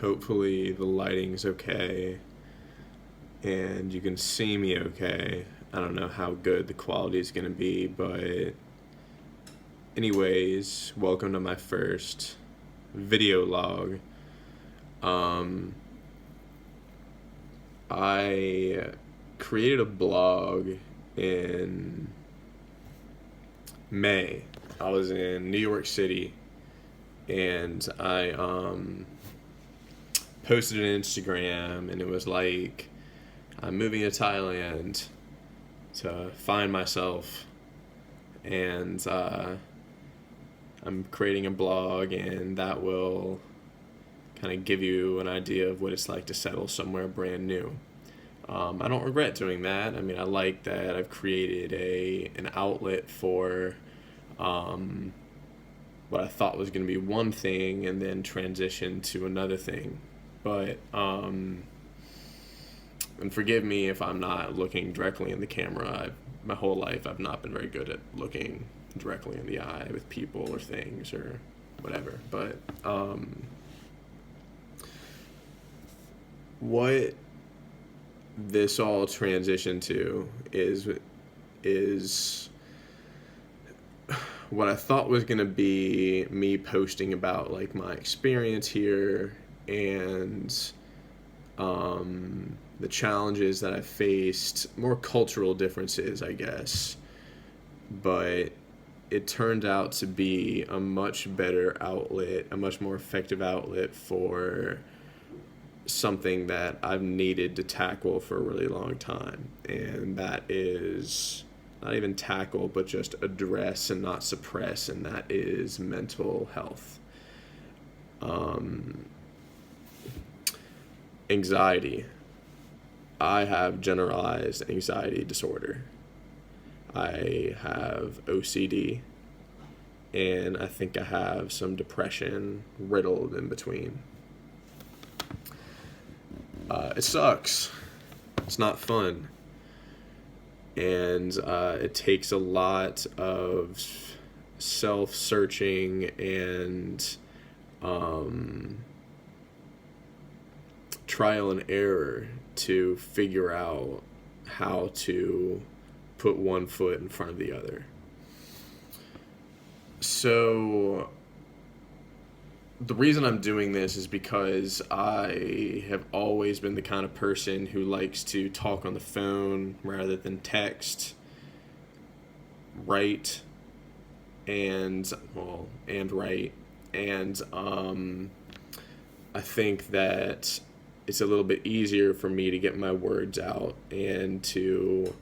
Hopefully the lighting's okay and you can see me okay. I don't know how good the quality is going to be, but anyways, welcome to my first video log. I created a blog in May. I was in New York City and I posted an Instagram, and it was like, I'm moving to Thailand to find myself, and I'm creating a blog, and that will kind of give you an idea of what it's like to settle somewhere brand new. I don't regret doing that. I mean, I like that I've created an outlet for what I thought was going to be one thing and then transition to another thing. But, and forgive me if I'm not looking directly in the camera. My whole life I've not been very good at looking directly in the eye with people or things or whatever. But what this all transitioned to is what I thought was going to be me posting about like my experience here and the challenges that I faced, more cultural differences, I guess. But it turned out to be a much better outlet, a much more effective outlet for something that I've needed to tackle for a really long time. And that is not even tackle, but just address and not suppress, and that is mental health. Anxiety. I have generalized anxiety disorder. I have OCD, and I think I have some depression riddled in between. It sucks. It's not fun. And it takes a lot of self-searching and trial and error to figure out how to put one foot in front of the other. So the reason I'm doing this is because I have always been the kind of person who likes to talk on the phone rather than text, write, and write. And I think that it's a little bit easier for me to get my words out and to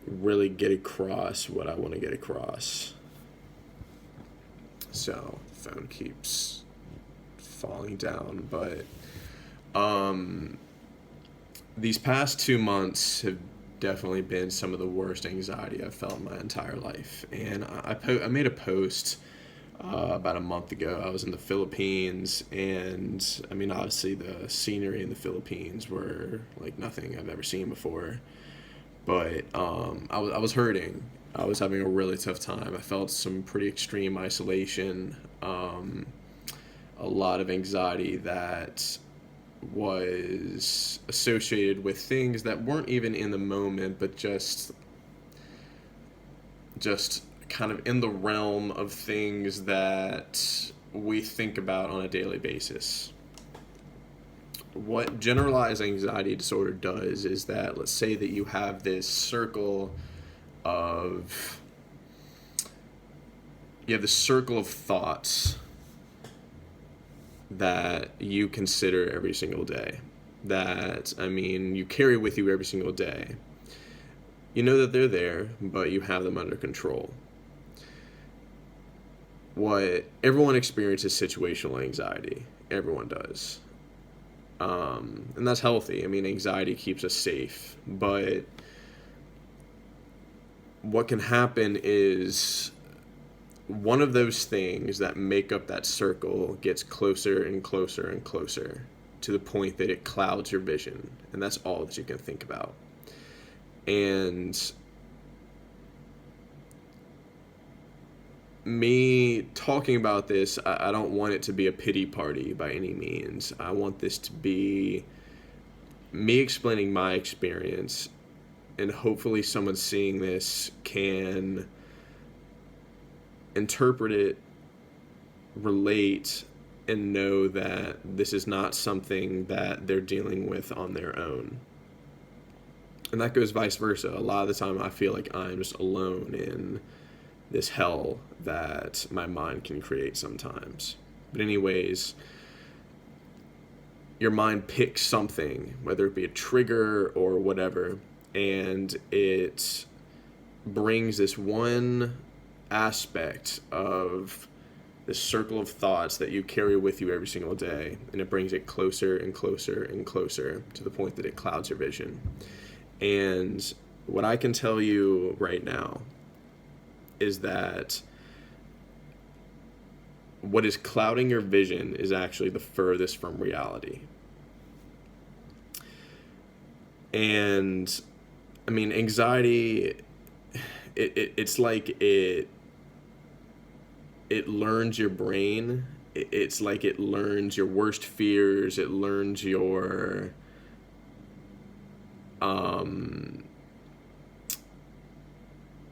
really get across what I want to get across. So, phone keeps falling down, but these past 2 months have definitely been some of the worst anxiety I've felt in my entire life. And I made a post about a month ago. I was in the Philippines, and I mean, obviously the scenery in the Philippines were like nothing I've ever seen before. But I was hurting. I was having a really tough time. I felt some pretty extreme isolation, a lot of anxiety that was associated with things that weren't even in the moment, but just kind of in the realm of things that we think about on a daily basis. What generalized anxiety disorder does is that, let's say that you have this circle of thoughts that you consider every single day, that, I mean, you carry with you every single day. You know that they're there, but you have them under control. What everyone experiences situational anxiety. Everyone does. And that's healthy. I mean, anxiety keeps us safe. But what can happen is one of those things that make up that circle gets closer and closer and closer to the point that it clouds your vision. And that's all that you can think about. And me talking about this, I don't want it to be a pity party by any means. I want this to be me explaining my experience, and hopefully someone seeing this can interpret it, relate, and know that this is not something that they're dealing with on their own. And that goes vice versa. A lot of the time I feel like I'm just alone in this hell that my mind can create sometimes. But anyways, your mind picks something, whether it be a trigger or whatever, and it brings this one aspect of this circle of thoughts that you carry with you every single day, and it brings it closer and closer and closer to the point that it clouds your vision. And what I can tell you right now is that what is clouding your vision is actually the furthest from reality. And I mean, anxiety, it's like it learns your brain. It's like it learns your worst fears. It learns your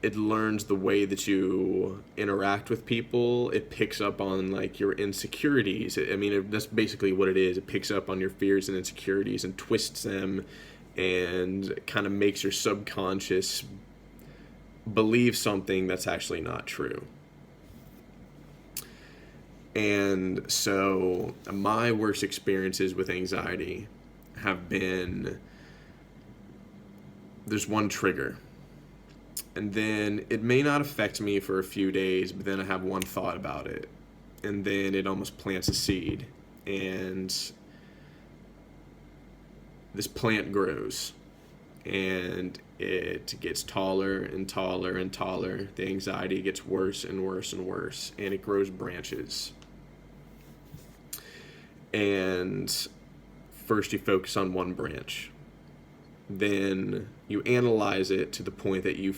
it learns the way that you interact with people. It picks up on like your insecurities. That's basically what it is. It picks up on your fears and insecurities and twists them, and kind of makes your subconscious believe something that's actually not true. And so my worst experiences with anxiety have been, there's one trigger, and then it may not affect me for a few days, but then I have one thought about it, and then it almost plants a seed, and this plant grows, and it gets taller and taller and taller. The anxiety gets worse and worse and worse, and it grows branches. And first you focus on one branch. Then you analyze it to the point that you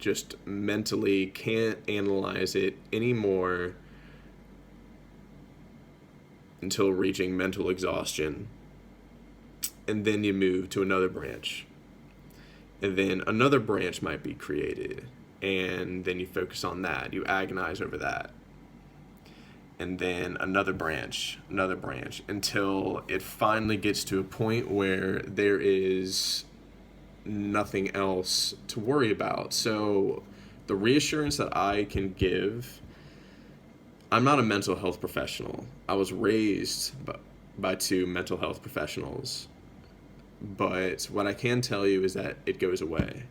just mentally can't analyze it anymore until reaching mental exhaustion. And then you move to another branch. And then another branch might be created. And then you focus on that. You agonize over that. And then another branch, until it finally gets to a point where there is nothing else to worry about. So the reassurance that I can give, I'm not a mental health professional. I was raised by two mental health professionals. But what I can tell you is that it goes away.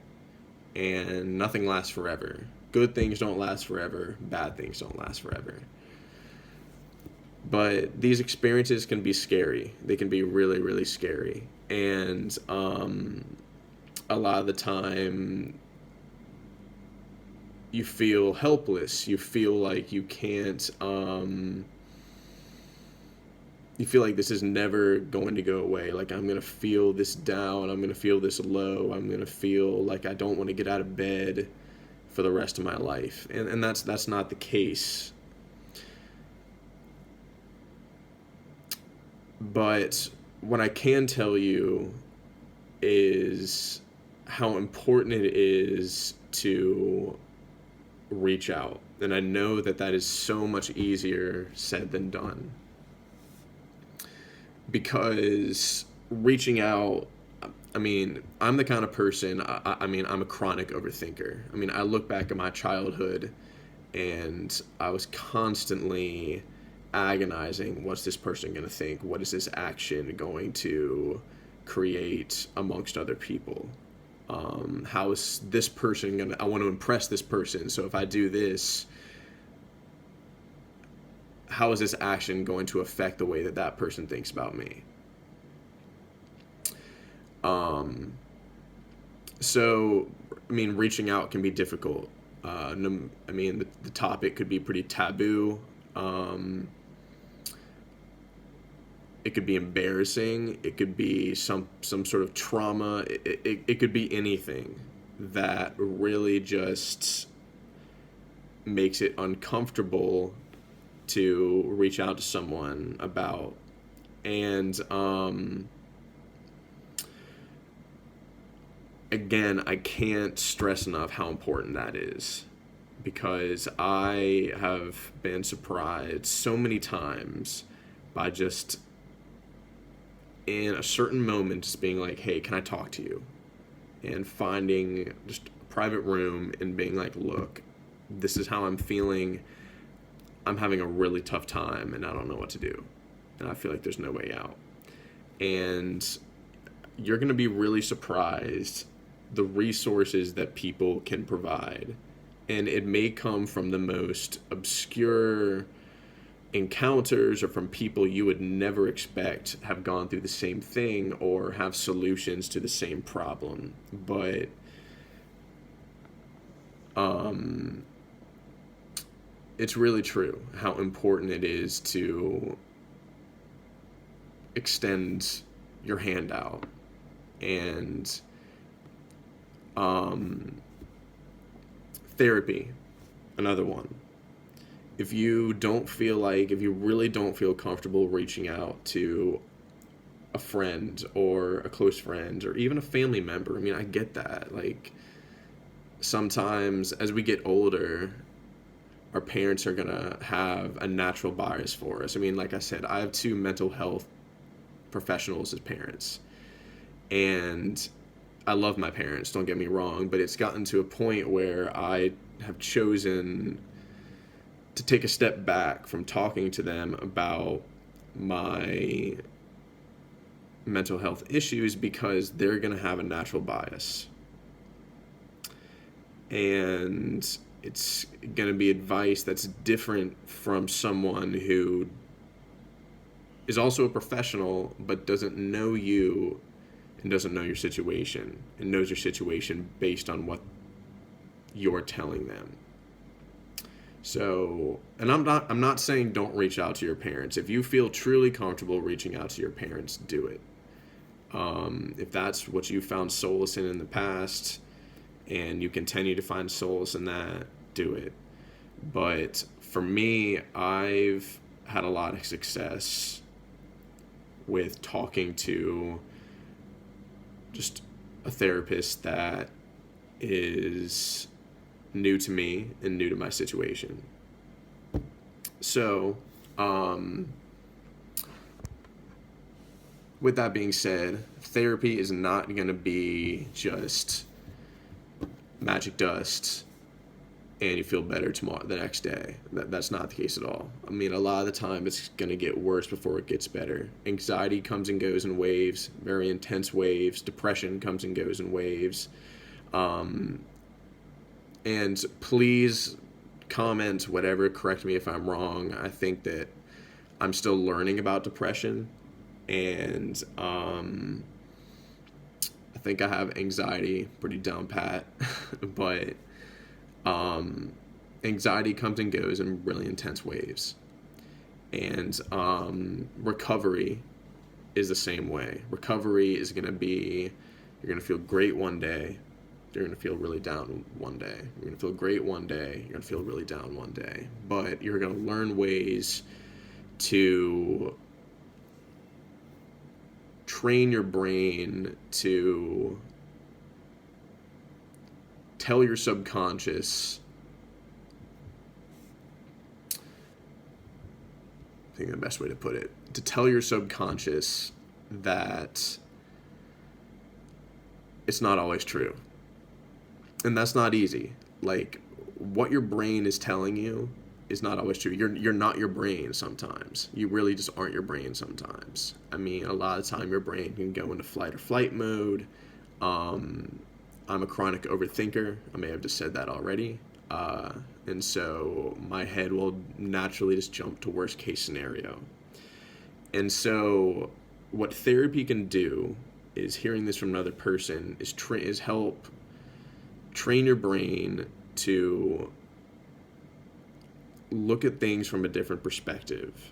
And nothing lasts forever. Good things don't last forever. Bad things don't last forever. But these experiences can be scary. They can be really, really scary. And a lot of the time, you feel helpless. You feel like you can't... you feel like this is never going to go away. Like, I'm going to feel this down. I'm going to feel this low. I'm going to feel like I don't want to get out of bed for the rest of my life. And that's not the case. But what I can tell you is how important it is to reach out. And I know that that is so much easier said than done. Because reaching out, I'm the kind of person, I'm a chronic overthinker. I look back at my childhood and I was constantly agonizing. What's this person going to think? What is this action going to create amongst other people? How is this person going to, I want to impress this person. So if I do this, how is this action going to affect the way that that person thinks about me? So, reaching out can be difficult. The topic could be pretty taboo. It could be embarrassing. It could be some sort of trauma. It could be anything that really just makes it uncomfortable to reach out to someone about. And again, I can't stress enough how important that is, because I have been surprised so many times by just in a certain moment just being like, hey, can I talk to you? And finding just a private room and being like, look, this is how I'm feeling. I'm having a really tough time and I don't know what to do. And I feel like there's no way out. And you're going to be really surprised the resources that people can provide. And it may come from the most obscure encounters or from people you would never expect have gone through the same thing or have solutions to the same problem. But it's really true how important it is to extend your hand out. And therapy, another one. If you really don't feel comfortable reaching out to a friend or a close friend or even a family member, I mean, I get that. Like, sometimes as we get older, our parents are gonna have a natural bias for us. I mean, like I said, I have 2 mental health professionals as parents. And I love my parents, don't get me wrong, but it's gotten to a point where I have chosen to take a step back from talking to them about my mental health issues because they're going to have a natural bias. And it's going to be advice that's different from someone who is also a professional but doesn't know you and doesn't know your situation and knows your situation based on what you're telling them. So, and I'm not saying don't reach out to your parents. If you feel truly comfortable reaching out to your parents, do it. If that's what you found solace in the past and you continue to find solace in that, do it. But for me, I've had a lot of success with talking to just a therapist that is new to me and new to my situation. So, with that being said, therapy is not going to be just magic dust and you feel better tomorrow, the next day. That's not the case at all. I mean, a lot of the time it's going to get worse before it gets better. Anxiety comes and goes in waves, very intense waves. Depression comes and goes in waves. And please comment, whatever, correct me if I'm wrong. I think that I'm still learning about depression. And I think I have anxiety pretty down pat. But anxiety comes and goes in really intense waves. And recovery is the same way. Recovery is going to be, you're going to feel great one day. You're going to feel really down one day. You're going to feel great one day. You're going to feel really down one day. But you're going to learn ways to train your brain to tell your subconscious, I think the best way to put it, to tell your subconscious that it's not always true. And that's not easy. Like, what your brain is telling you is not always true. You're not your brain sometimes. You really just aren't your brain sometimes. I mean, a lot of the time your brain can go into fight or flight mode. I'm a chronic overthinker. I may have just said that already. And so my head will naturally just jump to worst case scenario. And so what therapy can do is, hearing this from another person, is help train your brain to look at things from a different perspective.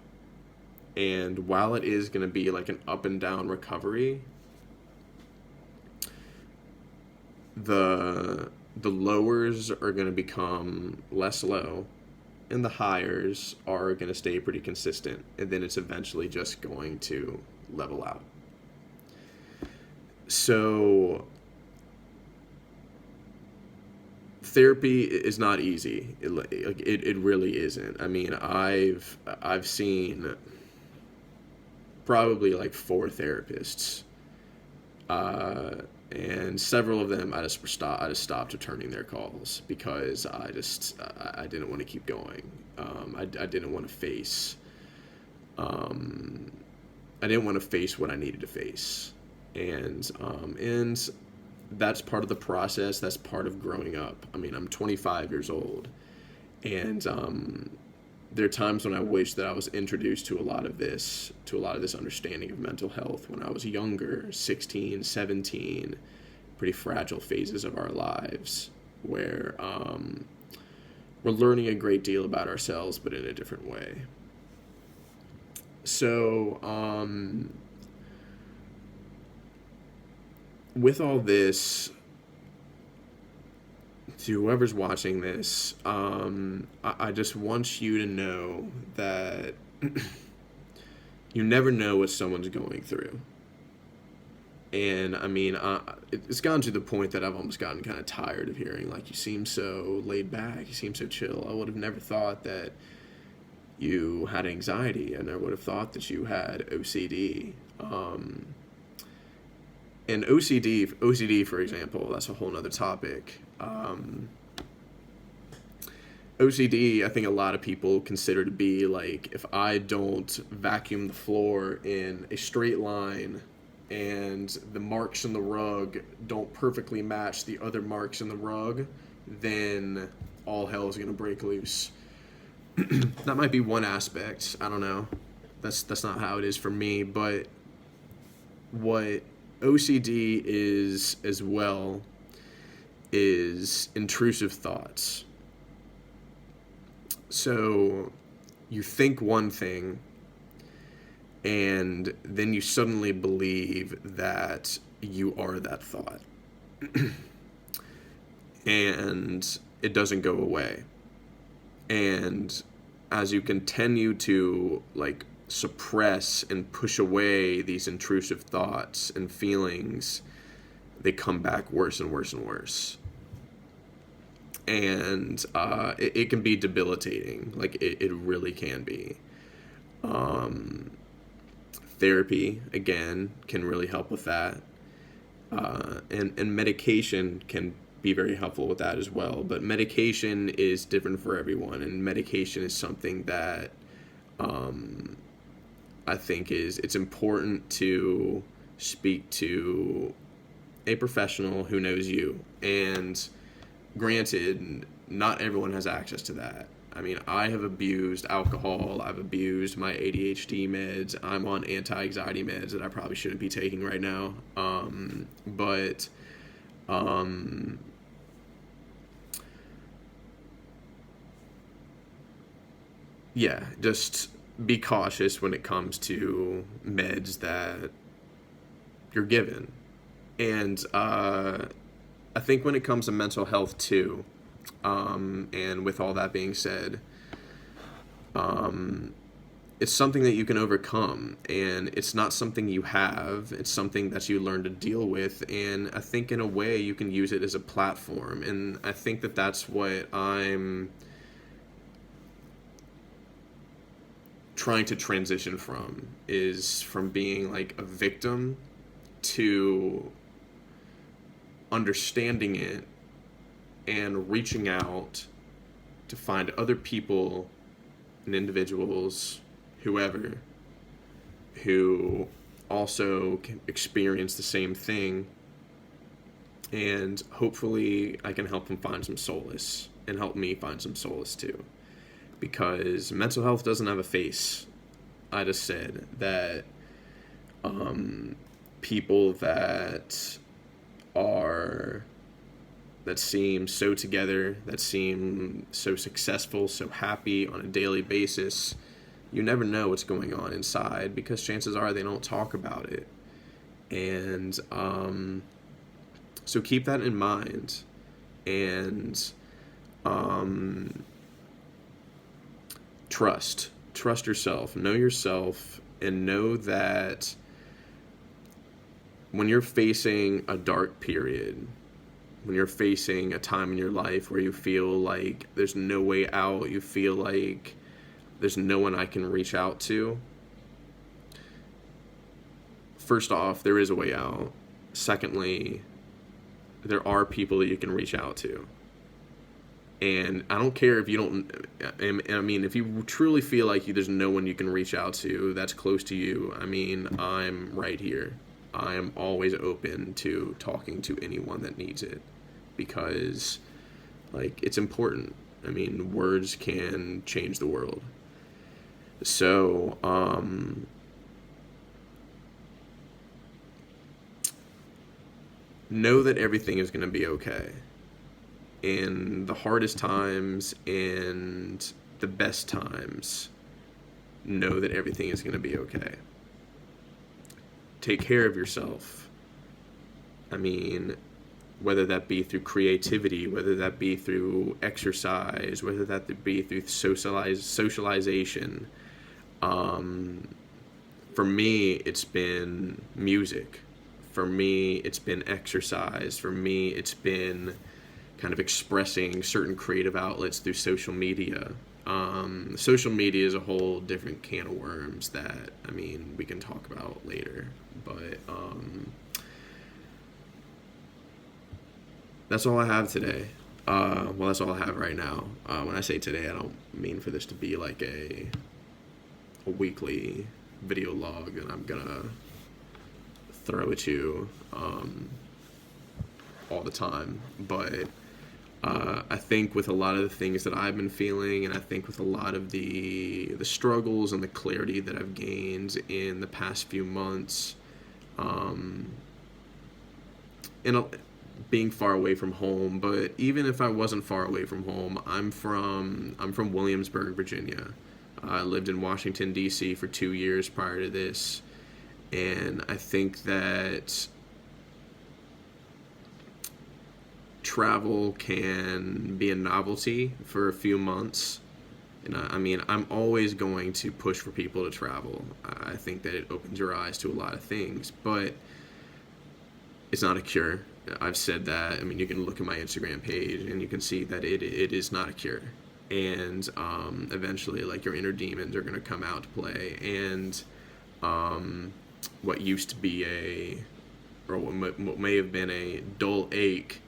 And while it is going to be like an up and down recovery, the the lowers are going to become less low, and the highs are going to stay pretty consistent, and then it's eventually just going to level out. So therapy is not easy. It really isn't. I mean, I've seen probably like 4 therapists, uh, and several of them I just stopped returning their calls because I didn't want to keep going. I didn't want to face um, I didn't want to face what I needed to face, and that's part of the process. That's part of growing up. I mean, I'm 25 years old, and there are times when I wish that I was introduced to a lot of this understanding of mental health when I was younger, 16, 17, pretty fragile phases of our lives where we're learning a great deal about ourselves, but in a different way. So, with all this, to whoever's watching this, I just want you to know that you never know what someone's going through. And I mean, it's gotten to the point that I've almost gotten kind of tired of hearing, like, you seem so laid back, you seem so chill. I would have never thought that you had anxiety. I never would have thought that you had OCD. And OCD, for example, that's a whole nother topic. OCD, I think a lot of people consider to be like, if I don't vacuum the floor in a straight line and the marks in the rug don't perfectly match the other marks in the rug, then all hell is going to break loose. That might be one aspect. I don't know. That's not how it is for me. But what OCD is as well is intrusive thoughts. So you think one thing, and then you suddenly believe that you are that thought. And it doesn't go away. And as you continue to like suppress and push away these intrusive thoughts and feelings, they come back worse and worse and worse. And it can be debilitating. Like it really can be. Therapy, again, can really help with that. And medication can be very helpful with that as well. But medication is different for everyone, and medication is something that I think it's important to speak to a professional who knows you. And granted, not everyone has access to that. I mean, I have abused alcohol. I've abused my ADHD meds. I'm on anti-anxiety meds that I probably shouldn't be taking right now. But yeah, just be cautious when it comes to meds that you're given. And I think when it comes to mental health too, and with all that being said, it's something that you can overcome, and it's not something you have. It's something that you learn to deal with, and I think in a way you can use it as a platform. And I think that that's what I'm trying to transition from, is from being like a victim to understanding it and reaching out to find other people and individuals, whoever, who also can experience the same thing, and hopefully I can help them find some solace and help me find some solace too, because mental health doesn't have a face. I just said that people that seem so together, that seem so successful, so happy on a daily basis, you never know what's going on inside, because chances are they don't talk about it. And so keep that in mind. And um, trust yourself, know yourself, and know that when you're facing a dark period, when you're facing a time in your life where you feel like there's no way out, you feel like there's no one I can reach out to, first off, there is a way out. Secondly, there are people that you can reach out to. And I don't care if you don't, I mean, if you truly feel like there's no one you can reach out to that's close to you, I mean, I'm right here. I am always open to talking to anyone that needs it, because, like, it's important. I mean, words can change the world. So, know that everything is going to be okay. In the hardest times and the best times, know that everything is going to be okay. Take care of yourself. I mean, whether that be through creativity, whether that be through exercise, whether that be through socialization. For me, it's been music. For me, it's been exercise. For me, it's been kind of expressing certain creative outlets through social media. Social media is a whole different can of worms that, I mean, we can talk about later. But that's all I have today. Well, that's all I have right now. When I say today, I don't mean for this to be like a weekly video log and I'm gonna throw at you all the time. But I think with a lot of the things that I've been feeling, and I think with a lot of the struggles and the clarity that I've gained in the past few months, and being far away from home, but even if I wasn't far away from home, I'm from Williamsburg, Virginia. I lived in Washington, D.C. for 2 years prior to this, and I think that travel can be a novelty for a few months. And I mean, I'm always going to push for people to travel. I think that it opens your eyes to a lot of things, but it's not a cure. I've said that. I mean, you can look at my Instagram page and you can see that it is not a cure. And eventually, like, your inner demons are going to come out to play. And what used to be what may have been a dull ache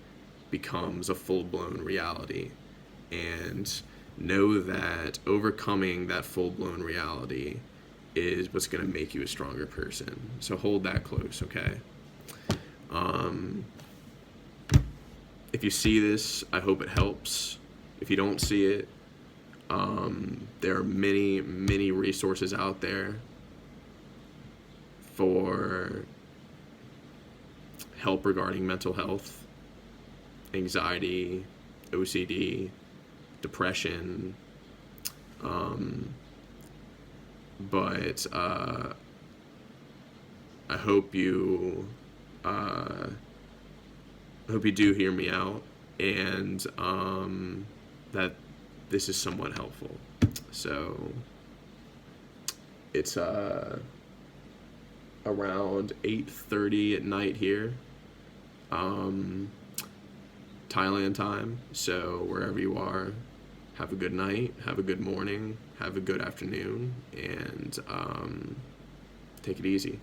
becomes a full-blown reality. And know that overcoming that full-blown reality is what's going to make you a stronger person. So hold that close, okay? If you see this, I hope it helps. If you don't see it, there are many, many resources out there for help regarding mental health, anxiety, OCD, depression, but I hope you do hear me out, and that this is somewhat helpful. So it's around 8:30 at night here, Thailand time. So wherever you are, have a good night, have a good morning, have a good afternoon, and take it easy.